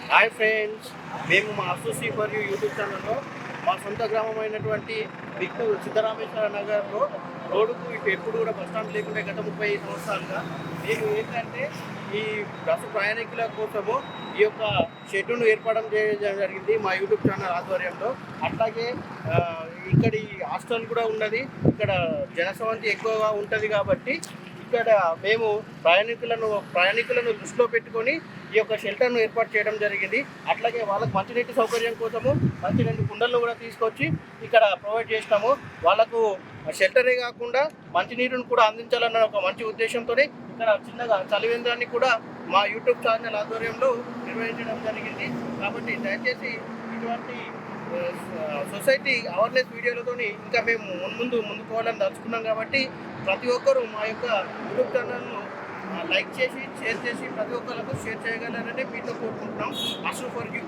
Hi friends, మేము మా అసోసి for you YouTube ఛానల్లో మా సొంత గ్రామమైనటువంటి దిక్కు సిద్ధరామేశ్వర నగర్లో రోడ్డుకు ఇటు ఎప్పుడు కూడా బస్టాండ్ లేకుండా గత 30 సంవత్సరాలుగా మేము ఏంటంటే ఈ బస్సు ప్రయాణికుల కోసము ఈ యొక్క షెడ్యూల్ను ఏర్పడడం చేయడం జరిగింది మా యూట్యూబ్ ఛానల్ ఆధ్వర్యంలో. అట్లాగే ఇక్కడి హాస్టల్ కూడా ఉన్నది. ఇక్కడ జనసంఖ్య ఎక్కువగా ఉంటుంది కాబట్టి ఇక్కడ మేము ప్రయాణికులను దృష్టిలో పెట్టుకొని ఈ యొక్క షెల్టర్ను ఏర్పాటు చేయడం జరిగింది. అట్లాగే వాళ్ళకు మంచినీటి సౌకర్యం కోసము మంచి 2 కుండలను కూడా తీసుకొచ్చి ఇక్కడ ప్రొవైడ్ చేస్తాము. వాళ్ళకు షెల్టరే కాకుండా మంచినీరును కూడా అందించాలన్న ఒక మంచి ఉద్దేశంతో ఇక్కడ చిన్నగా చలివేంద్రాన్ని కూడా మా యూట్యూబ్ ఛానల్ ఆధ్వర్యంలో నిర్వహించడం జరిగింది. కాబట్టి దయచేసి ఇటువంటి సొసైటీ అవేర్నెస్ వీడియోలతో ఇంకా మేము ముందుకోవాలని తలుచుకున్నాం. కాబట్టి ప్రతి ఒక్కరూ మా యొక్క యూట్యూబ్ ఛానల్ను లైక్ చేసి షేర్ చేసి ప్రతి ఒక్కరికి షేర్ చేయగలరని మీతో కోరుకుంటున్నాం. అసలు ఫర్ యూ.